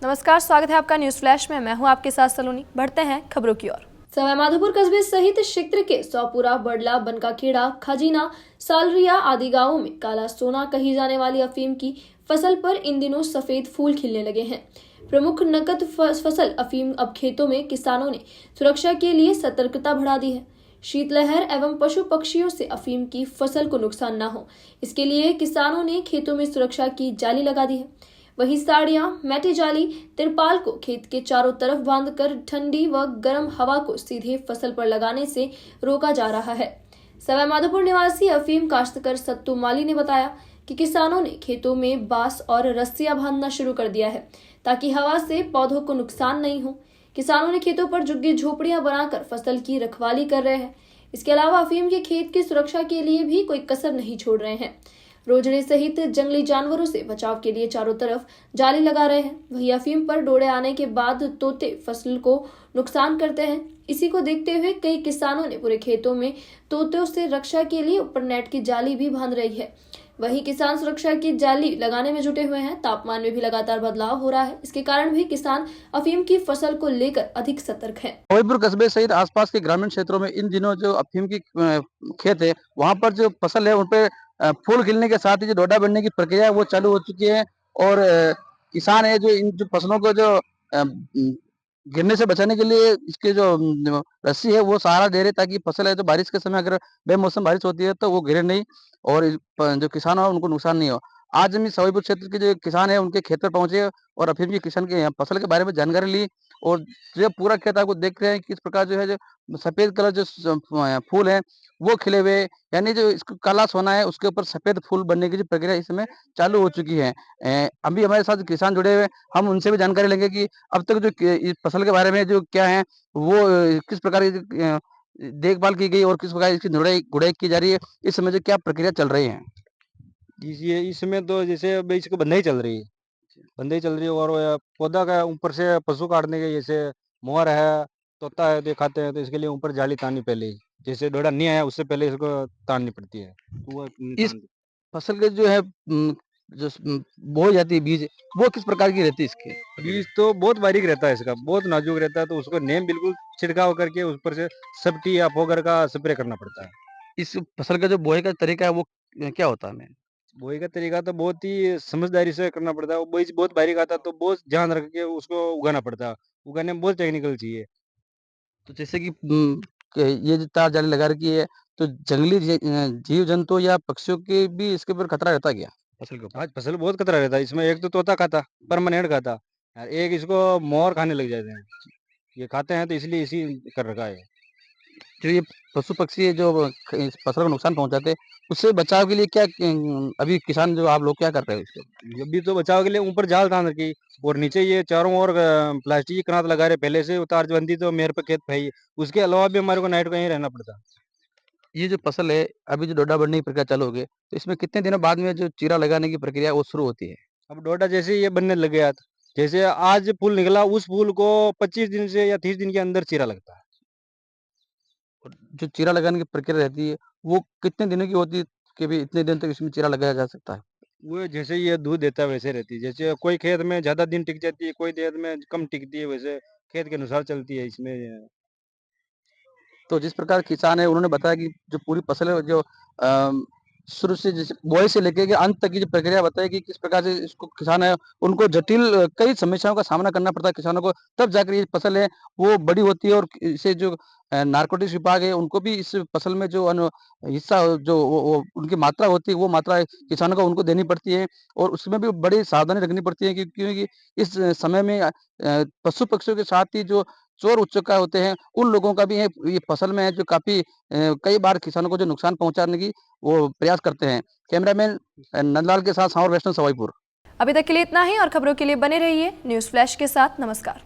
नमस्कार, स्वागत है आपका न्यूज फ्लैश में। मैं हूं आपके साथ सलोनी। बढ़ते हैं खबरों की ओर। सवाईमाधोपुर कस्बे सहित क्षेत्र के सौपुरा, बड़ला, बनकाखेड़ा, खजीना, सालरिया आदि गांवों में काला सोना कही जाने वाली अफीम की फसल पर इन दिनों सफेद फूल खिलने लगे हैं। प्रमुख नकद फसल अफीम अब खेतों में किसानों ने सुरक्षा के लिए सतर्कता बढ़ा दी है। शीतलहर एवं पशु पक्षियों से अफीम की फसल को नुकसान न हो, इसके लिए किसानों ने खेतों में सुरक्षा की जाली लगा दी है। वहीं साड़ियां, मैटी जाली, तिरपाल को खेत के चारों तरफ बांधकर ठंडी व गर्म हवा को सीधे फसल पर लगाने से रोका जा रहा है। सवाईमाधोपुर निवासी अफीम काश्तकर सत्तू माली ने बताया कि किसानों ने खेतों में बांस और रस्सियां बांधना शुरू कर दिया है ताकि हवा से पौधों को नुकसान नहीं हो। किसानों ने खेतों पर झुग्गी झोपड़ियां बनाकर फसल की रखवाली कर रहे हैं। इसके अलावा अफीम के खेत की सुरक्षा के लिए भी कोई कसर नहीं छोड़ रहे हैं। रोजड़े सहित जंगली जानवरों से बचाव के लिए चारों तरफ जाली लगा रहे हैं। वहीं अफीम पर डोड़े आने के बाद तोते फसल को नुकसान करते हैं। इसी को देखते हुए कई किसानों ने पूरे खेतों में तोतों से रक्षा के लिए ऊपर नेट की जाली भी बांध रही है। वहीं किसान सुरक्षा की जाली लगाने में जुटे हुए हैं। तापमान में भी लगातार बदलाव हो रहा है, इसके कारण भी किसान अफीम की फसल को लेकर अधिक सतर्क हैं। सवाईपुर कस्बे सहित आसपास के ग्रामीण क्षेत्रों में इन दिनों जो अफीम की खेत है, वहां पर जो फसल है उन पे फूल खिलने के साथ ही जो डोडा बनने की प्रक्रिया है वो चालू हो चुकी है। और किसान है जो इन जो फसलों को जो गिरने से बचाने के लिए इसके जो रस्सी है वो सहारा दे रहे ताकि फसल है जो बारिश के समय अगर बेमौसम बारिश होती है तो वो गिरे नहीं और जो किसान हो उनको नुकसान नहीं हो। आज हम सवाईपुर क्षेत्र के जो किसान है उनके खेत पर पहुंचे और अफीम की किसान के फसल के बारे में जानकारी ली। और जो पूरा खेत आपको देख रहे हैं किस प्रकार जो है जो सफेद कलर जो फूल है वो खिले हुए, यानी जो इसको काला सोना है उसके ऊपर सफेद फूल बनने की जो प्रक्रिया इस समय चालू हो चुकी है। अभी हमारे साथ किसान जुड़े हुए, हम उनसे भी जानकारी लेंगे कि अब तक जो इस फसल के बारे में जो क्या है वो किस प्रकार की देखभाल की गई और किस प्रकार इसकी गुड़ाई गुड़ाई की जा रही है, इस समय जो क्या प्रक्रिया चल रही है। ये इसमें तो जैसे अभी इसको बंधाई चल रही है। बंधाई चल रही है और वो पौधा का ऊपर से पशु काटने के जैसे मोर है, तोता है तो ये खाते हैं, तो इसके लिए ऊपर जाली ताननी पहले ही। जैसे डोडा नहीं आया उससे पहले इसको ताननी पड़ती है। तो वो इस फसल के जो है बोई जाती है बीज, वो किस प्रकार की रहती है इसकी प्रक्रिया? बीज तो बहुत बारीक रहता है इसका, बहुत नाजुक रहता है, तो उसको नेम बिल्कुल छिड़काव करके उस पर से सब्टी या फोगर का स्प्रे करना पड़ता है। इस फसल का जो बोए का तरीका है वो क्या होता है? बोई का तरीका तो बहुत ही समझदारी से करना पड़ता है। वो बीज बहुत बारीक आता है तो बहुत ध्यान रख के उसको उगाना पड़ता है। उगाने में बहुत टेक्निकल चाहिए। तो जैसे कि ये जो तार जाली लगा रखी है, तो जंगली जीव-जंतु या पक्षियों के भी इसके ऊपर खतरा रहता है क्या? फसल के ऊपर? आज फसल बहुत खतरा रहता है। इसमें एक तो तोता खाता, परमानेंट खाता और एक इसको मोर खाने लग जाते हैं। ये खाते हैं तो इसलिए इसी कर रखा है। जो ये पशु-पक्षी है जो इस फसल को नुकसान पहुँचाते हैं, उससे बचाव के लिए क्या अभी किसान जो आप लोग क्या कर रहे हो इसके ऊपर? ये भी तो बचाव के लिए ऊपर जाल तान रखी और नीचे ये चारों ओर प्लास्टिक की कनात लगा रहे। पहले से उतार जो बंदी तो मेरे पे खेत है ही। उसके अलावा भी हमारे को नाइट को यहीं रहना पड़ता। ये जो फसल है, अभी जो डोडा बढ़ने की प्रक्रिया चालू हो गई है, तो इसमें कितने दिनों बाद में जो चीरा लगाने की प्रक्रिया है वो शुरू होती है? अब डोडा जैसे ही ये बनने लग गया, जैसे आज फूल निकला उस फूल को 25 दिन से या 30 दिन के अंदर चीरा लगता है। और जो चीरा लगाने की प्रक्रिया रहती है, वो कितने दिनों की होती है कि भई इतने दिन तक इसमें चीरा लगाया जा सकता है? वो जैसे ये दूध देता है वैसे रहती है। जैसे कोई खेत में ज़्यादा दिन टिक जाती है, कोई खेत में कम टिकती है, वैसे खेत के अनुसार चलती है इसमें। तो जिस प्रकार किसान है उन्होंने बताया कि जो पूरी फसल है जो शुरू से जैसे बुआई से लेके के अंत तक की जो प्रक्रिया बताई कि किस प्रकार से इसको किसान है उनको जटिल कई समस्याओं का सामना करना पड़ता है किसानों को, तब जाकर ये फसल है वो बड़ी होती है। और इसे जो नारकोटिक्स विभाग है उनको भी इस फसल में जो हिस्सा जो वो उनकी मात्रा होती है वो मात्रा किसानों को उनको देनी पड़ती है। और उसमें भी बड़ी सावधानी रखनी पड़ती है क्योंकि इस समय में पशु पक्षियों के साथ ही जो चोर उचक्का होते हैं, उन लोगों का भी है ये फसल में है जो काफ़ी कई बार किसानों को जो नुकसान पहुँचाने की वो प्रयास करते हैं। कैमरामैन नंदलाल के साथ सावर वैष्णव सवाईपुर। अभी तक के लिए इतना ही और खबरों के लिए बने रहिए न्यूज फ्लैश के साथ। नमस्कार।